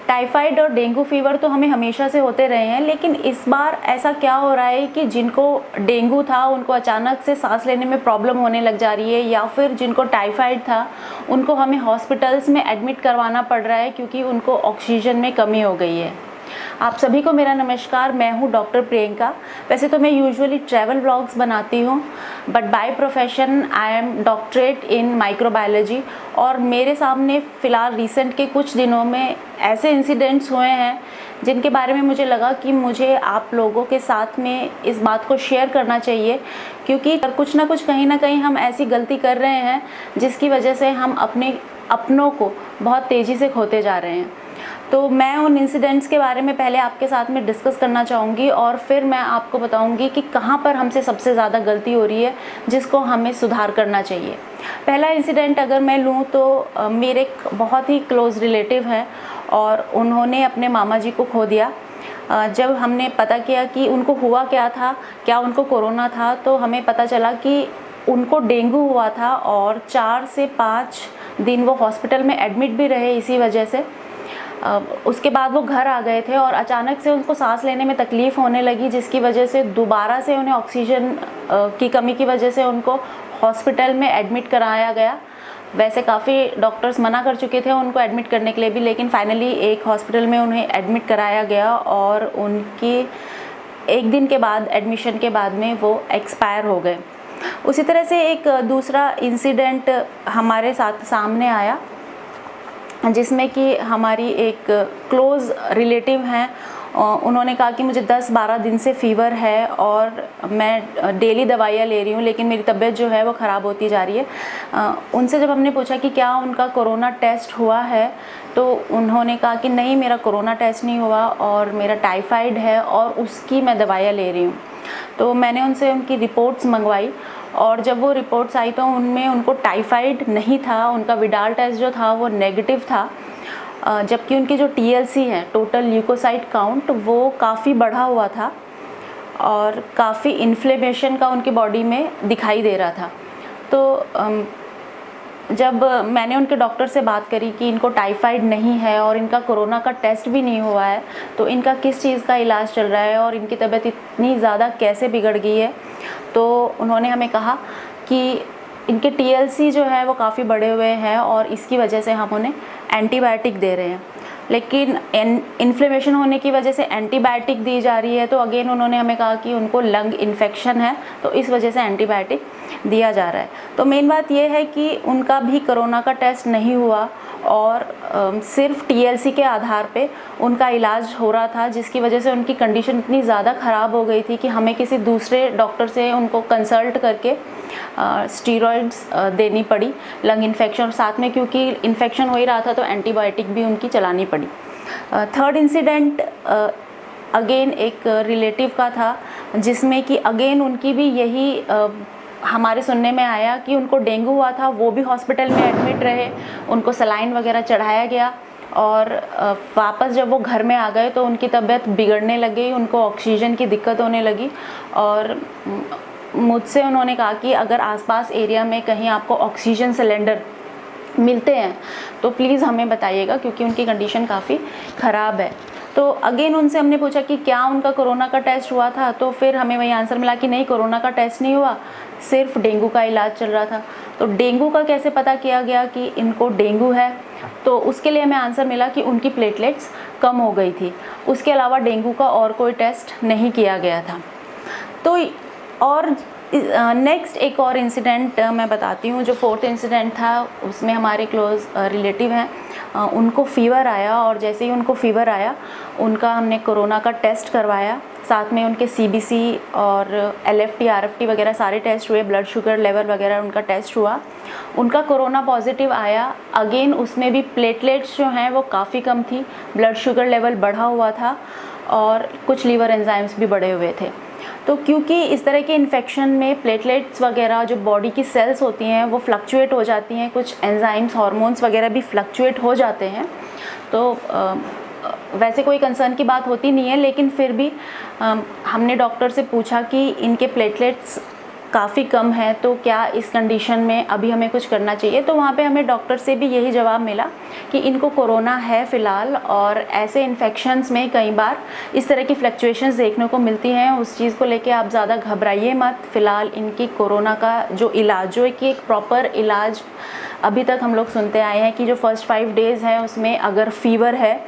Typhoid और dengue fever तो हमें हमेशा से होते रहे हैं, लेकिन इस बार ऐसा क्या हो रहा है कि जिनको डेंगू था उनको अचानक से सांस लेने में प्रॉब्लम होने लग जा रही है, या फिर जिनको टाइफाइड था उनको हमें हॉस्पिटल्स में एडमिट करवाना पड़ रहा है क्योंकि उनको ऑक्सीजन में कमी हो गई है। आप सभी को मेरा नमस्कार, मैं हूँ डॉक्टर प्रियंका। वैसे तो मैं यूजुअली ट्रैवल व्लॉग्स बनाती हूँ, but by profession I am doctorate in microbiology. और मेरे सामने फ़िलहाल रिसेंट के कुछ दिनों में ऐसे इंसिडेंट्स हुए हैं जिनके बारे में मुझे लगा कि मुझे आप लोगों के साथ में इस बात को शेयर करना चाहिए, क्योंकि कुछ ना कुछ कहीं ना कहीं हम ऐसी गलती कर रहे हैं जिसकी वजह से हम अपनों को बहुत तेज़ी से खोते जा रहे हैं। तो मैं उन इंसिडेंट्स के बारे में पहले आपके साथ में डिस्कस करना चाहूँगी और फिर मैं आपको बताऊँगी कि कहाँ पर हमसे सबसे ज़्यादा गलती हो रही है जिसको हमें सुधार करना चाहिए। पहला इंसिडेंट अगर मैं लूँ तो मेरे एक बहुत ही क्लोज़ रिलेटिव हैं और उन्होंने अपने मामा जी को खो दिया। जब हमने पता किया कि उनको हुआ क्या था, क्या उनको कोरोना था, तो हमें पता चला कि उनको डेंगू हुआ था और 4 से 5 दिन वो हॉस्पिटल में एडमिट भी रहे इसी वजह से। उसके बाद वो घर आ गए थे और अचानक से उनको सांस लेने में तकलीफ़ होने लगी, जिसकी वजह से दोबारा से उन्हें ऑक्सीजन की कमी की वजह से उनको हॉस्पिटल में एडमिट कराया गया। वैसे काफ़ी डॉक्टर्स मना कर चुके थे उनको एडमिट करने के लिए भी, लेकिन फाइनली एक हॉस्पिटल में उन्हें एडमिट कराया गया और उनकी 1 दिन के बाद एडमिशन के बाद में वो एक्सपायर हो गए। उसी तरह से एक दूसरा इंसिडेंट हमारे साथ सामने आया जिसमें कि हमारी एक क्लोज़ रिलेटिव हैं। उन्होंने कहा कि मुझे 10-12 दिन से फ़ीवर है और मैं डेली दवाइयाँ ले रही हूँ, लेकिन मेरी तबीयत जो है वो ख़राब होती जा रही है। उनसे जब हमने पूछा कि क्या उनका कोरोना टेस्ट हुआ है, तो उन्होंने कहा कि नहीं, मेरा कोरोना टेस्ट नहीं हुआ और मेरा टाइफाइड है और उसकी मैं दवाइयाँ ले रही हूँ। तो मैंने उनसे उनकी रिपोर्ट्स मंगवाई और जब वो रिपोर्ट्स आई तो उनमें उनको टाइफाइड नहीं था, उनका विडाल टेस्ट जो था वो नेगेटिव था, जबकि उनकी जो TLC है, टोटल ल्यूकोसाइट काउंट, वो काफ़ी बढ़ा हुआ था और काफ़ी इन्फ्लेमेशन का उनकी बॉडी में दिखाई दे रहा था। तो जब मैंने उनके डॉक्टर से बात करी कि इनको टाइफाइड नहीं है और इनका कोरोना का टेस्ट भी नहीं हुआ है, तो इनका किस चीज़ का इलाज चल रहा है और इनकी तबीयत इतनी ज़्यादा कैसे बिगड़ गई है, तो उन्होंने हमें कहा कि इनके TLC जो है वो काफ़ी बढ़े हुए हैं और इसकी वजह से हम उन्हें एंटीबायोटिक दे रहे हैं। लेकिन इन्फ्लेमेशन होने की वजह से एंटीबायोटिक दी जा रही है, तो अगेन उन्होंने हमें कहा कि उनको लंग इन्फेक्शन है, तो इस वजह से एंटीबायोटिक दिया जा रहा है। तो मेन बात यह है कि उनका भी कोरोना का टेस्ट नहीं हुआ और सिर्फ TLC के आधार पे उनका इलाज हो रहा था, जिसकी वजह से उनकी कंडीशन इतनी ज़्यादा ख़राब हो गई थी कि हमें किसी दूसरे डॉक्टर से उनको कंसल्ट करके स्टीरॉइड्स देनी पड़ी लंग इन्फेक्शन, साथ में क्योंकि इन्फेक्शन हो ही रहा था तो एंटीबायोटिक भी उनकी चलानी पड़ी। थर्ड इंसिडेंट अगेन एक रिलेटिव का था, जिसमें कि अगेन उनकी भी यही हमारे सुनने में आया कि उनको डेंगू हुआ था, वो भी हॉस्पिटल में एडमिट रहे, उनको सलाइन वगैरह चढ़ाया गया और वापस जब वो घर में आ गए तो उनकी तबीयत बिगड़ने लगी, उनको ऑक्सीजन की दिक्कत होने लगी और मुझसे उन्होंने कहा कि अगर आसपास एरिया में कहीं आपको ऑक्सीजन सिलेंडर मिलते हैं तो प्लीज़ हमें बताइएगा, क्योंकि उनकी कंडीशन काफ़ी ख़राब है। तो अगेन उनसे हमने पूछा कि क्या उनका कोरोना का टेस्ट हुआ था, तो फिर हमें वही आंसर मिला कि नहीं, कोरोना का टेस्ट नहीं हुआ, सिर्फ डेंगू का इलाज चल रहा था। तो डेंगू का कैसे पता किया गया कि इनको डेंगू है, तो उसके लिए हमें आंसर मिला कि उनकी प्लेटलेट्स कम हो गई थी। उसके अलावा डेंगू का और कोई टेस्ट नहीं किया गया था। तो और नेक्स्ट एक और इंसिडेंट मैं बताती हूँ। जो 4th इंसिडेंट था उसमें हमारे क्लोज़ रिलेटिव हैं, उनको फ़ीवर आया और जैसे ही उनको फ़ीवर आया उनका हमने कोरोना का टेस्ट करवाया, साथ में उनके CBC और LFT RFT वगैरह सारे टेस्ट हुए, ब्लड शुगर लेवल वगैरह उनका टेस्ट हुआ, उनका कोरोना पॉजिटिव आया। अगेन उसमें भी प्लेटलेट्स जो हैं वो काफ़ी कम थी, ब्लड शुगर लेवल बढ़ा हुआ था और कुछ लीवर एंजाइम्स भी बढ़े हुए थे। तो क्योंकि इस तरह के इन्फेक्शन में प्लेटलेट्स वगैरह जो बॉडी की सेल्स होती हैं वो फ्लक्चुएट हो जाती हैं, कुछ एंजाइम्स हार्मोन्स वगैरह भी फ्लक्चुएट हो जाते हैं। तो वैसे कोई कंसर्न की बात होती नहीं है, लेकिन फिर भी हमने डॉक्टर से पूछा कि इनके प्लेटलेट्स काफ़ी कम है, तो क्या इस कंडीशन में अभी हमें कुछ करना चाहिए? तो वहाँ पे हमें डॉक्टर से भी यही जवाब मिला कि इनको कोरोना है फ़िलहाल, और ऐसे इन्फेक्शंस में कई बार इस तरह की फ्लक्चुएशंस देखने को मिलती हैं। उस चीज़ को लेके आप ज़्यादा घबराइए मत। फ़िलहाल इनकी कोरोना का जो इलाज, जो कि एक प्रॉपर इलाज अभी तक हम लोग सुनते आए हैं कि जो फर्स्ट 5 डेज़ है उसमें अगर फ़ीवर है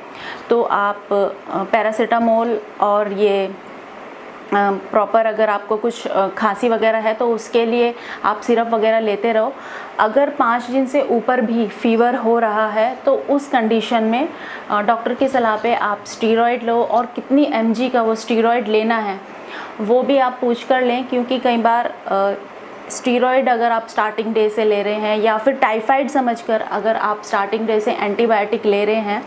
तो आप पैरासीटामोल और ये प्रॉपर, अगर आपको कुछ खांसी वगैरह है तो उसके लिए आप सिरप वगैरह लेते रहो। अगर 5 दिन से ऊपर भी फ़ीवर हो रहा है तो उस कंडीशन में डॉक्टर की सलाह पे आप स्टीरॉयड लो, और कितनी mg का वो स्टीरॉयड लेना है वो भी आप पूछ कर लें, क्योंकि कई बार स्टीरॉयड अगर आप स्टार्टिंग डे से ले रहे हैं या फिर टाइफाइड समझकर अगर आप स्टार्टिंग डे से एंटीबायोटिक ले रहे हैं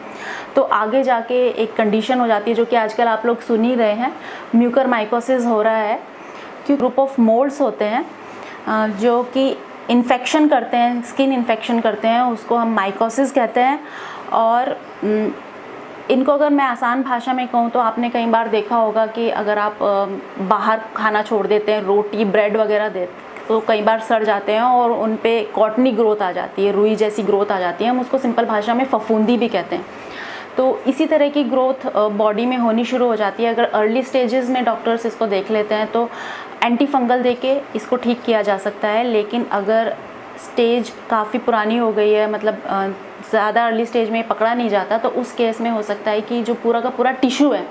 तो आगे जाके एक कंडीशन हो जाती है जो कि आजकल आप लोग सुन ही रहे हैं, म्यूकरमाइकोसिस हो रहा है। क्योंकि ग्रुप ऑफ मोल्ड्स होते हैं जो कि इन्फेक्शन करते हैं, स्किन इन्फेक्शन करते हैं, उसको हम माइकोसिस कहते हैं। और इनको अगर मैं आसान भाषा में कहूँ तो आपने कई बार देखा होगा कि अगर आप बाहर खाना छोड़ देते हैं, रोटी ब्रेड वगैरह तो कई बार सड़ जाते हैं और उन पे कॉटनी ग्रोथ आ जाती है, रुई जैसी ग्रोथ आ जाती है। हम उसको सिंपल भाषा में फफूंदी भी कहते हैं। तो इसी तरह की ग्रोथ बॉडी में होनी शुरू हो जाती है। अगर अर्ली स्टेजेस में डॉक्टर्स इसको देख लेते हैं तो एंटी फंगल देके इसको ठीक किया जा सकता है। लेकिन अगर स्टेज काफ़ी पुरानी हो गई है, मतलब ज़्यादा अर्ली स्टेज में पकड़ा नहीं जाता, तो उस केस में हो सकता है कि जो पूरा का पूरा टिश्यू है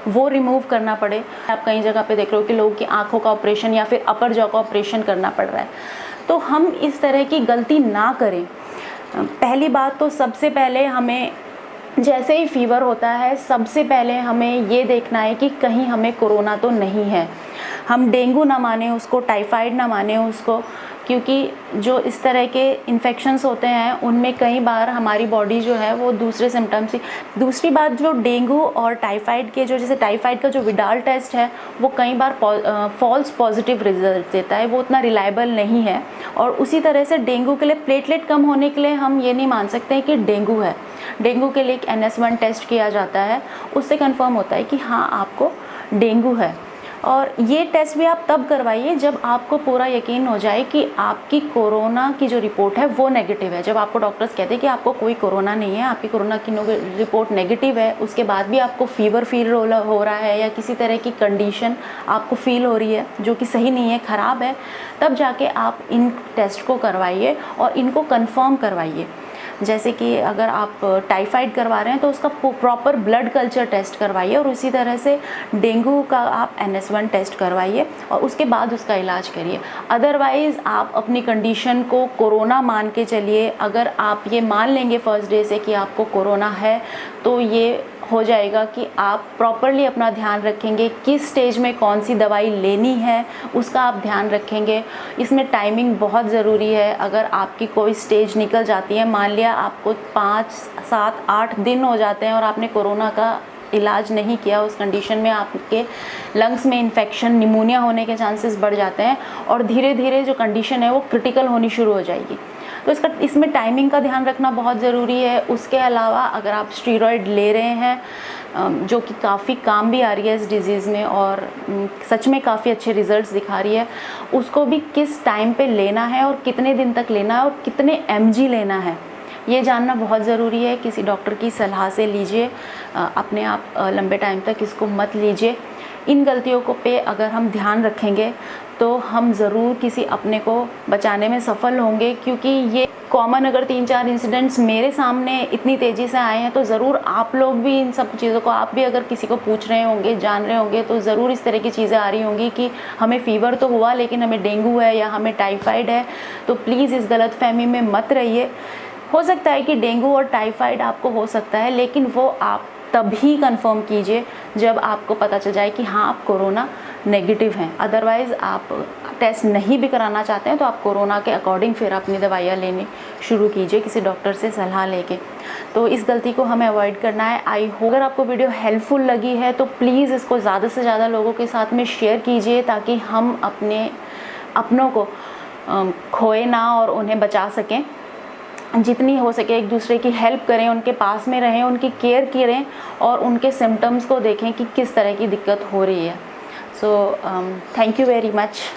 वो रिमूव करना पड़े। आप कई जगह पे देख रहे हो कि लोगों की आँखों का ऑपरेशन या फिर अपर जॉ का ऑपरेशन करना पड़ रहा है। तो हम इस तरह की गलती ना करें। पहली बात तो सबसे पहले हमें जैसे ही फ़ीवर होता है सबसे पहले हमें ये देखना है कि कहीं हमें कोरोना तो नहीं है। हम डेंगू ना माने उसको, टाइफाइड ना माने उसको, क्योंकि जो इस तरह के इन्फेक्शंस होते हैं उनमें कई बार हमारी बॉडी जो है वो दूसरे सिम्टम्स ही। दूसरी बात, जो डेंगू और टाइफाइड के, जो जैसे टाइफाइड का जो विडाल टेस्ट है वो कई बार फॉल्स पॉजिटिव रिजल्ट देता है, वो उतना रिलायबल नहीं है। और उसी तरह से डेंगू के लिए प्लेटलेट कम होने के लिए हम ये नहीं मान सकते हैं कि डेंगू है। डेंगू के लिए एक NS1 टेस्ट किया जाता है, उससे कंफर्म होता है कि हाँ आपको डेंगू है। और ये टेस्ट भी आप तब करवाइए जब आपको पूरा यकीन हो जाए कि आपकी कोरोना की जो रिपोर्ट है वो नेगेटिव है। जब आपको डॉक्टर्स कहते हैं कि आपको कोई कोरोना नहीं है, आपकी कोरोना की रिपोर्ट नेगेटिव है, उसके बाद भी आपको फ़ीवर फील हो रहा है या किसी तरह की कंडीशन आपको फील हो रही है जो कि सही नहीं है, ख़राब है, तब जाके आप इन टेस्ट को करवाइए और इनको कंफर्म करवाइए। जैसे कि अगर आप टाइफाइड करवा रहे हैं तो उसका प्रॉपर ब्लड कल्चर टेस्ट करवाइए, और उसी तरह से डेंगू का आप NS1 टेस्ट करवाइए और उसके बाद उसका इलाज करिए। अदरवाइज़ आप अपनी कंडीशन को कोरोना मान के चलिए। अगर आप ये मान लेंगे फर्स्ट डे से कि आपको कोरोना है तो ये हो जाएगा कि आप प्रॉपरली अपना ध्यान रखेंगे, किस स्टेज में कौन सी दवाई लेनी है उसका आप ध्यान रखेंगे। इसमें टाइमिंग बहुत ज़रूरी है। अगर आपकी कोई स्टेज निकल जाती है, मान लिया आपको 5, 7, 8 दिन हो जाते हैं और आपने कोरोना का इलाज नहीं किया, उस कंडीशन में आपके लंग्स में इन्फेक्शन, निमोनिया होने के चांसेस बढ़ जाते हैं और धीरे धीरे जो कंडीशन है वो क्रिटिकल होनी शुरू हो जाएगी। तो इसमें टाइमिंग का ध्यान रखना बहुत ज़रूरी है। उसके अलावा अगर आप स्टीरॉयड ले रहे हैं जो कि काफ़ी काम भी आ रही है इस डिज़ीज़ में और सच में काफ़ी अच्छे रिज़ल्ट्स दिखा रही है, उसको भी किस टाइम पे लेना है और कितने दिन तक लेना है और कितने mg लेना है, ये जानना बहुत ज़रूरी है। किसी डॉक्टर की सलाह से लीजिए, अपने आप लंबे टाइम तक इसको मत लीजिए। इन गलतियों को पे अगर हम ध्यान रखेंगे तो हम ज़रूर किसी अपने को बचाने में सफल होंगे, क्योंकि ये कॉमन अगर 3-4 इंसिडेंट्स मेरे सामने इतनी तेज़ी से आए हैं तो ज़रूर आप लोग भी इन सब चीज़ों को, आप भी अगर किसी को पूछ रहे होंगे, जान रहे होंगे, तो ज़रूर इस तरह की चीज़ें आ रही होंगी कि हमें फ़ीवर तो हुआ लेकिन हमें डेंगू है या हमें टाइफाइड है। तो प्लीज़ इस गलतफहमी में मत रहिए। हो सकता है कि डेंगू और टाइफाइड आपको हो सकता है, लेकिन वो आप तभी कंफर्म कीजिए जब आपको पता चल जाए कि हाँ आप कोरोना नेगेटिव हैं। अदरवाइज़ आप टेस्ट नहीं भी कराना चाहते हैं तो आप कोरोना के अकॉर्डिंग फिर अपनी दवाइयाँ लेनी शुरू कीजिए किसी डॉक्टर से सलाह लेके। तो इस गलती को हमें अवॉइड करना है। आई होप अगर आपको वीडियो हेल्पफुल लगी है तो प्लीज़ इसको ज़्यादा से ज़्यादा लोगों के साथ में शेयर कीजिए ताकि हम अपनों को खोए ना और उन्हें बचा सकें। जितनी हो सके एक दूसरे की हेल्प करें, उनके पास में रहें, उनकी केयर करें और उनके सिम्टम्स को देखें कि किस तरह की दिक्कत हो रही है। So thank you very much.